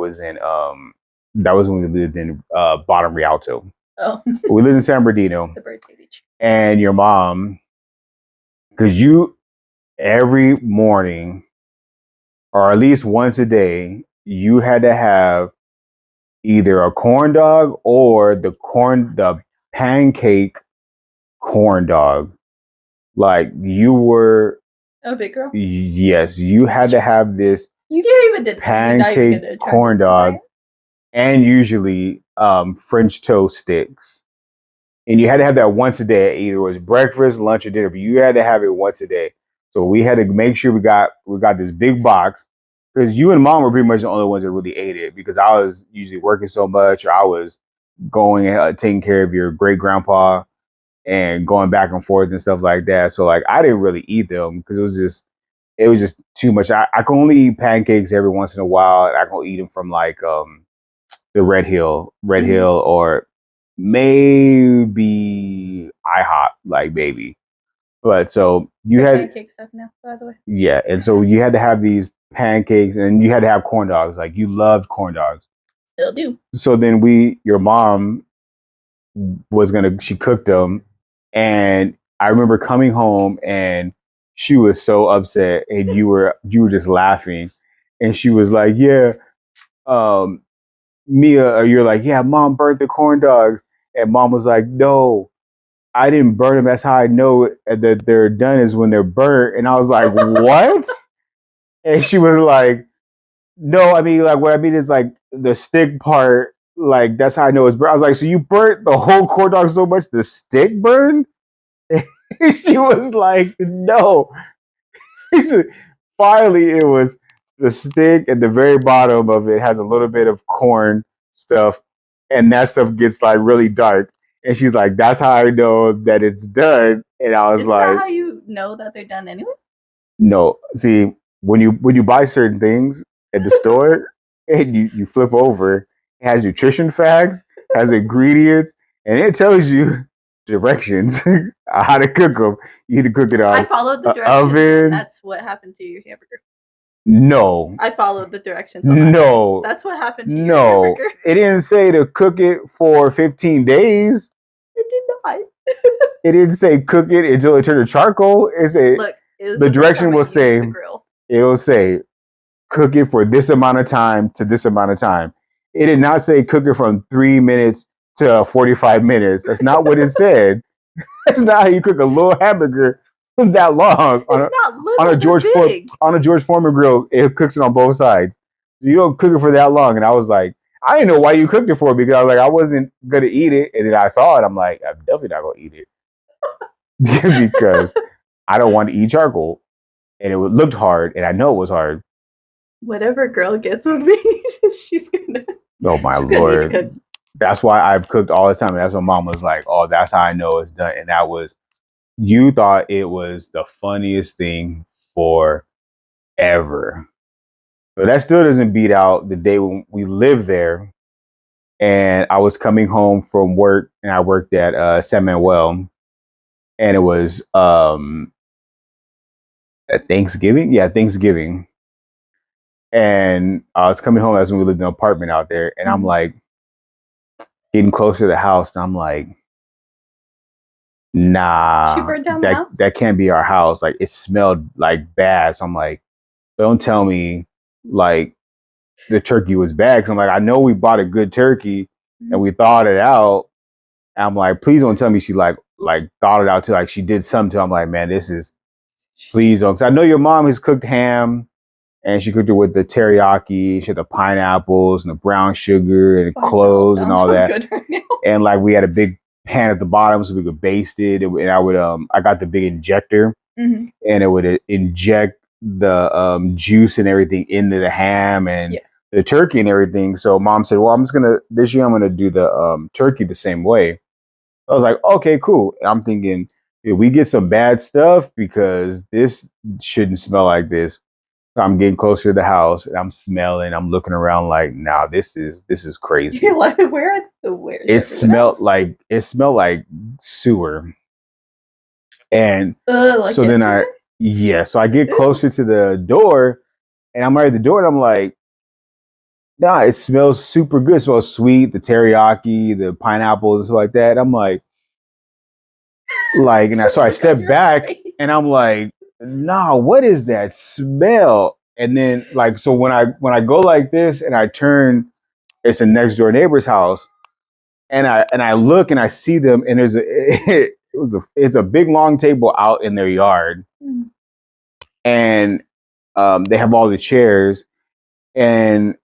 that was when we lived in Bottom Rialto. Oh. We lived in San Bernardino. The birthday beach. And your mom, because you every morning or at least once a day, you had to have either a corn dog or the pancake corn dog. Like you were a big girl. Yes, you had to have this. You can't even deny pancake corn dog, and usually French toast sticks. And you had to have that once a day. Either it was breakfast, lunch, or dinner, but you had to have it once a day. So we had to make sure we got this big box, because you and mom were pretty much the only ones that really ate it, because I was usually working so much, or I was going taking care of your great grandpa and going back and forth and stuff like that. So like I didn't really eat them because it was just too much. I can only eat pancakes every once in a while. I can only eat them from like the Red Hill, or maybe IHOP, like baby. But so you had pancake stuff now, by the way. Yeah, and so you had to have these pancakes, and you had to have corn dogs. Like you loved corn dogs. Still do. So then your mom she cooked them, and I remember coming home and she was so upset, and you were just laughing, and she was like, "Yeah, Mia," or you're like, "Yeah, mom burnt the corn dogs," and mom was like, "No, I didn't burn them. That's how I know that they're done, is when they're burnt." And I was like, "What?" And she was like, "No, I mean, like, what I mean is like the stick part. Like that's how I know it's burnt." I was like, "So you burnt the whole corn dog so much the stick burned?" And she was like, "No." Finally, it was the stick, at the very bottom of it has a little bit of corn stuff, and that stuff gets like really dark. And she's like, "That's how I know that it's done." And I was Isn't like, that how you know that they're done anyway? No. See, when you buy certain things at the store and you flip over, it has nutrition facts, has ingredients, and it tells you directions how to cook them. You need to cook it on. I followed the directions. Oven. That's what happened to your hamburger. No. I followed the directions. On that. No. That's what happened to your hamburger. It didn't say to cook it for 15 days. It did not. It didn't say cook it until it turned to charcoal. It said, look, the direction will say, it'll say cook it for this amount of time to this amount of time. It did not say cook it from 3 minutes to 45 minutes. That's not what it said. That's not how you cook a little hamburger that long. On a George Foreman grill. It cooks it on both sides. You don't cook it for that long. And I was like, I didn't know why you cooked it for, because I was like, I wasn't gonna eat it. And then I saw it. I'm like, I'm definitely not gonna eat it because I don't want to eat charcoal. And it looked hard, and I know it was hard. Whatever girl gets with me, she's gonna. Oh my Lord! That's why I've cooked all the time, and that's what mom was like, "Oh, that's how I know it's done." And that was, you thought it was the funniest thing forever. But that still doesn't beat out the day when we lived there, and I was coming home from work, and I worked at San Manuel, and it was at Thanksgiving. Yeah, Thanksgiving. And I was coming home, as when we lived in an apartment out there, and I'm like getting closer to the house, and I'm like, nah, she burned down the house? That can't be our house. Like it smelled like bad. So I'm like, don't tell me like the turkey was bad. Cause I'm like, I know we bought a good turkey and we thawed it out. And I'm like, please don't tell me she like thawed it out too. Like she did something to. I'm like, man, please don't. Cause I know your mom has cooked ham. And she cooked it with the teriyaki. She had the pineapples and the brown sugar and the cloves and all that. Good right now. And like we had a big pan at the bottom so we could baste it. And I got the big injector, and it would inject the juice and everything into the ham and the turkey and everything. So mom said, "Well, this year I'm gonna do the turkey the same way." I was like, "Okay, cool." And I'm thinking, if we get some bad stuff, because this shouldn't smell like this. So I'm getting closer to the house, and I'm smelling. I'm looking around like, nah, this is crazy. You're like, where? It smelled like sewer. And like so then so I get closer to the door, and I'm right at the door, and I'm like, nah, it smells super good. It smells sweet, the teriyaki, the pineapple, and stuff like that. I'm like, and so I Look on step your back face. and I'm like, nah, what is that smell? And then like, so when I go like this and I turn, it's a next door neighbor's house, and I look and I see them, and there's it's a big long table out in their yard, and they have all the chairs, and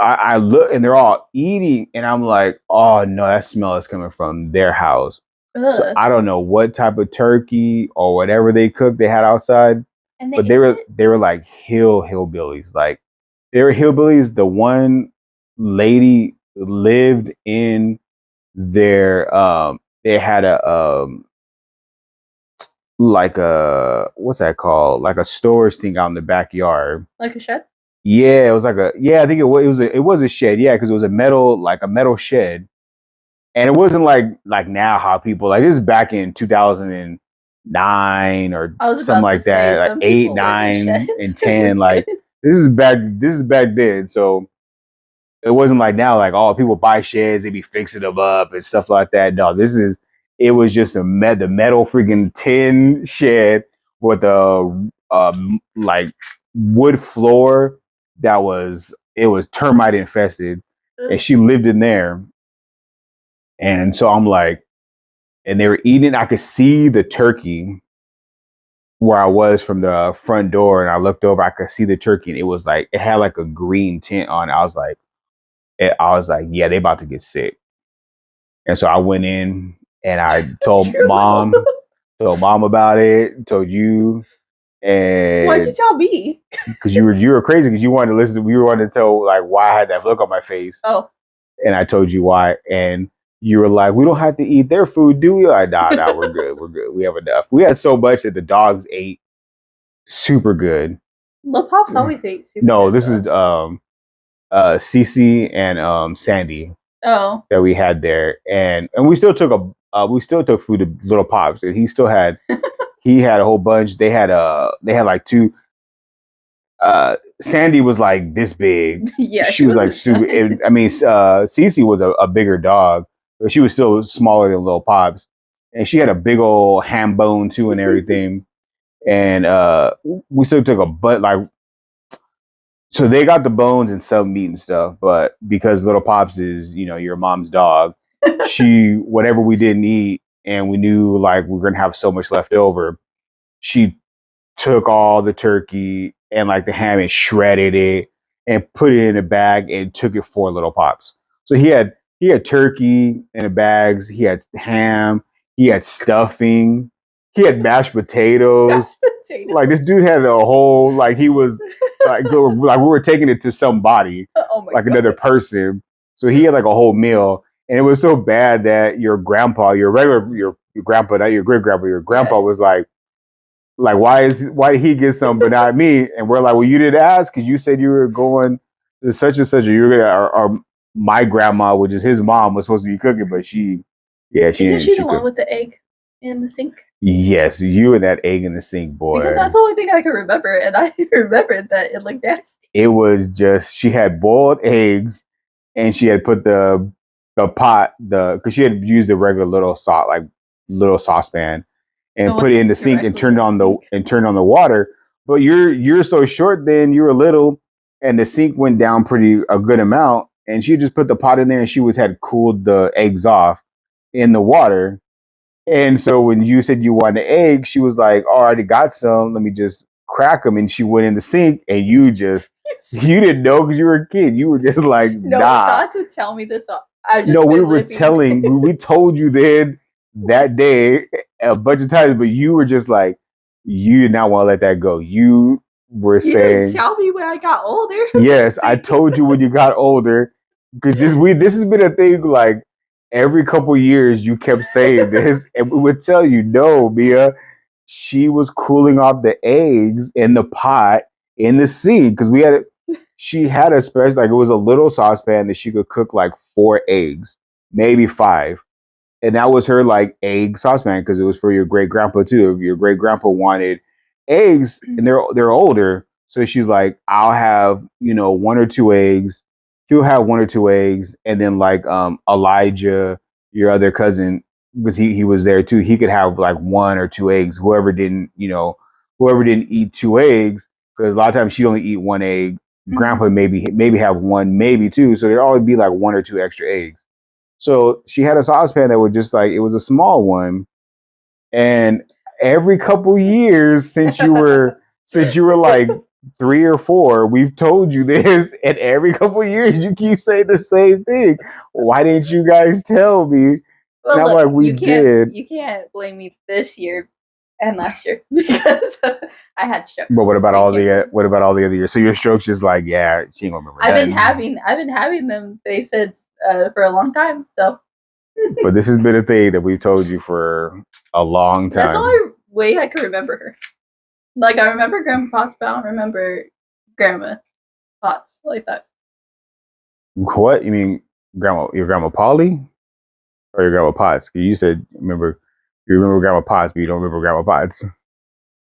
I look and they're all eating, and I'm like, oh no, that smell is coming from their house. So Ugh. I don't know what type of turkey or whatever they cooked they had outside, And they but ate it? they were like hillbillies. Like they were hillbillies. The one lady lived in their they had a like a what's that called? Like a storage thing out in the backyard. Like a shed? Yeah, it was like a yeah. I think it was a shed. Yeah, because it was a metal shed, and it wasn't like now how people like this is back in 2009 or I was something about to like say that, like some eight, people live in sheds. 9, and It 10. was good. Like this is back then. So it wasn't like now, like oh people buy sheds, they be fixing them up and stuff like that. No, it was just the metal freaking tin shed with a like wood floor that was it was termite infested, and she lived in there. And so I'm like, and they were eating. I could see the turkey where I was from the front door, and I looked over. I could see the turkey, and it was like it had like a green tint on it. I was like, yeah, they about to get sick. And so I went in and I told mom about it, told you, Why'd you and tell me? because you were crazy because you wanted to listen. You wanted to tell like why I had that look on my face, Oh. and I told you why, and you were like, "We don't have to eat their food, do we?" Like, nah, we're good, we're good. We have enough. We had so much that the dogs ate super good. Lil Pops always ate super No, good, this though. is Cece and Sandy Oh. that we had there, and we still took food to Little Pops, and he had a whole bunch. They had like two. Sandy was like this big. Yeah, She she was was like a super. giant. I mean, Cece was a bigger dog, but she was still smaller than Little Pops, and she had a big old ham bone too and everything. And we still took a butt like so they got the bones and some meat and stuff, but because Little Pops is your mom's dog, she whatever we didn't eat and we knew like we are gonna have so much left over, she took all the turkey and like the ham and shredded it and put it in a bag and took it for Little Pops. So he had turkey in the bags, he had ham, he had stuffing, he had mashed potatoes. Mashed potatoes. Like this dude had a whole like he was like we were taking it to somebody, Oh my like god. another person. So he had like a whole meal, and it was so bad that your grandpa, your grandpa, not your great grandpa, your grandpa was like why did he get some but not me? And we're like, well, you didn't ask because you said you were going to such and such. Or my grandma, which is his mom, was supposed to be cooking, but she Isn't didn't. she She the one could. with the egg in the sink? Yes, you and that egg in the sink, boy. Because that's the only thing I can remember, and I remembered that it looked nasty. It was just she had boiled eggs and she had put the pot because she had used the regular little saucepan It and put it in wasn't the sink and directly in the sink. turned on the water. But you're so short then you were little and the sink went down pretty a good amount and she just put the pot in there and had cooled the eggs off in the water. And so when you said you wanted an egg, she was like, "Oh, I already got some. Let me just crack them." And she went in the sink, and you didn't know because you were a kid. You were just like, No, "Nah." not to tell me this. I've just No, we been were living. we told you then that day a bunch of times, but you were just like, you did not want to let that go. You were You didn't saying, tell me when I got older. yes, I told you when you got older because this has been a thing like every couple years you kept saying this and we would tell you no, Mia, she was cooling off the eggs in the pot in the sink because she had a special like it was a little saucepan that she could cook like 4 eggs, maybe 5. And that was her like egg saucepan because it was for your great grandpa too. If your great grandpa wanted eggs and they're older, So she's like, I'll have, one or two eggs. He'll have one or two eggs, and then like Elijah, your other cousin, because he was there too. He could have like one or two eggs. Whoever didn't eat two eggs, because a lot of times she'd only eat one egg. Grandpa maybe have one, maybe two. So there'd always be like one or two extra eggs. So she had a saucepan that would just like, it was a small one, and every couple years since you were like 3 or 4, we've told you this, and every couple years you keep saying the same thing. Why didn't you guys tell me? Well, And I'm look, like, we did. you can't blame me this year and last year because I had strokes. But what about so all the other years? So your strokes just like, yeah, she ain't gonna remember. I've been having them. They said for a long time. So, but this has been a thing that we've told you for a long time. That's the only way I can remember her. Like I remember Grandma Potts, but I don't remember Grandma Potts like that. What you mean, your grandma Polly, or your grandma Potts? You said you remember Grandma Potts, but you don't remember Grandma Potts.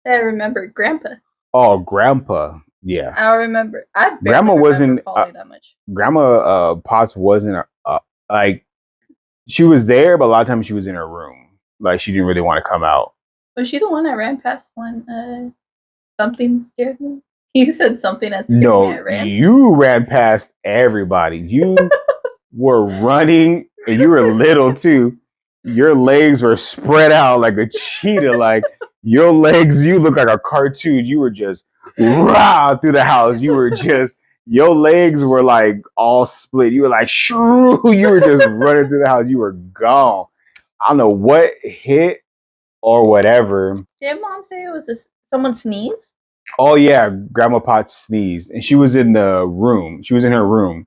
I remember Grandpa. Oh, Grandpa. Yeah. I don't remember. I Grandma wasn't Polly that much. Grandma Potts wasn't like, she was there, but a lot of times she was in her room. Like she didn't really want to come out. Was she the one that ran past when something scared me? You said something that scared me. No, you ran past everybody. You were running, and you were little too. Your legs were spread out like a cheetah. Like your legs, you look like a cartoon. You were just rah through the house. You were just, your legs were like all split. You were like shoo. You were just running through the house. You were gone. I don't know what hit or whatever. Did Mom say it was someone sneeze? Oh yeah, Grandma Potts sneezed, and she was in the room. She was in her room,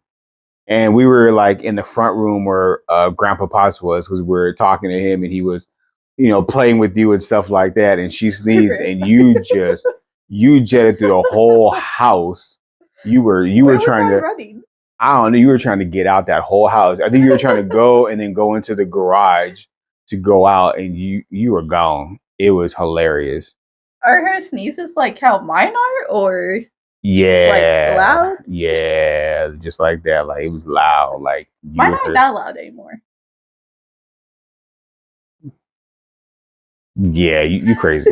and we were like in the front room where Grandpa Potts was, because we were talking to him, and he was, playing with you and stuff like that. And she sneezed, and you jetted through the whole house. You were trying to running? I don't know. You were trying to get out that whole house. I think you were trying to go and then go into the garage to go out, and you were gone. It was hilarious. Are her sneezes like how mine are, or like loud? Yeah, just like that. Like it was loud. Like mine aren't that loud anymore. Yeah, you crazy.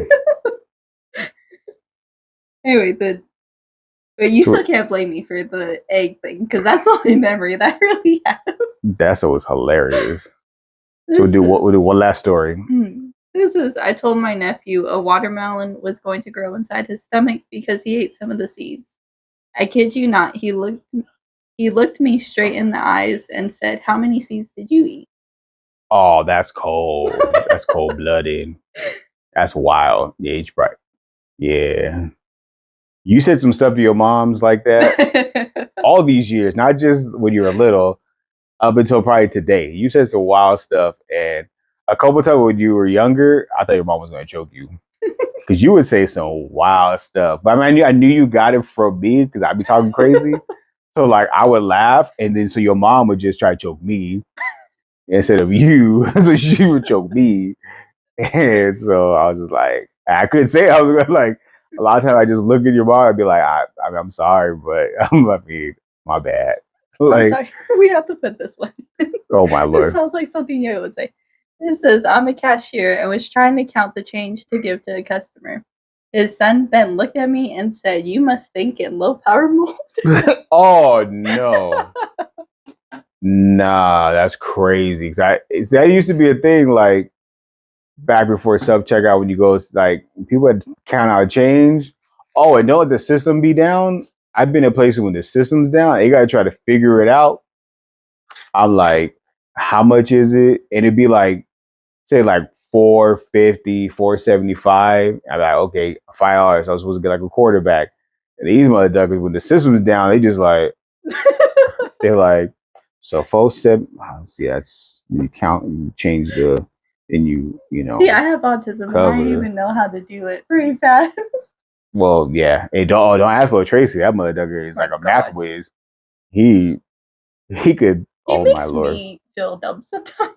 Anyway, but you still can't blame me for the egg thing, because that's the only memory that I really have. That was hilarious. So we'll do one last story. I told my nephew a watermelon was going to grow inside his stomach because he ate some of the seeds. I kid you not, he looked me straight in the eyes and said, "How many seeds did you eat?" Oh, that's cold. That's cold-blooded. That's wild. Yeah, right. Yeah. You said some stuff to your moms like that all these years, not just when you were little, up until probably today. You said some wild stuff, and a couple of times when you were younger, I thought your mom was going to choke you, because you would say some wild stuff. But I mean, I knew you got it from me, because I'd be talking crazy. So like I would laugh, and then so your mom would just try to choke me instead of you. So she would choke me, and so I was just like, I couldn't say it. I was like, a lot of times I just look at your mom and be like, I'm sorry, but my bad. Like, I'm sorry. We have to put this one. Oh my Lord. This sounds like something you would say. It says, I'm a cashier and was trying to count the change to give to a customer. His son then looked at me and said, "You must think in low power mode." Oh no. Nah, that's crazy. That used to be a thing, like back before self checkout, when you go, like people had count out change. Oh, and don't let the system be down. I've been in places when the system's down, you gotta try to figure it out. I'm like, how much is it? And it'd be like, say like $4.50, $4.75. I'm like, okay, $5. I was supposed to get like a quarterback. And these motherfuckers, when the system's down, they just like, they're like, so 4.7. See, that's, you count and you change the, and you know. See, I have autism. And I don't even know how to do it pretty fast. Well, yeah. Hey, don't ask little Tracy. That motherfucker is like a math whiz. He could. Oh my Lord. He makes me feel dumb sometimes.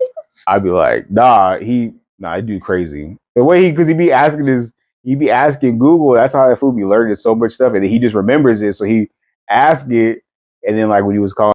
I'd be like, I do crazy. The way because he be asking he be asking Google. That's how that fool be learning so much stuff, and then he just remembers it. So he asked it, and then like when he was calling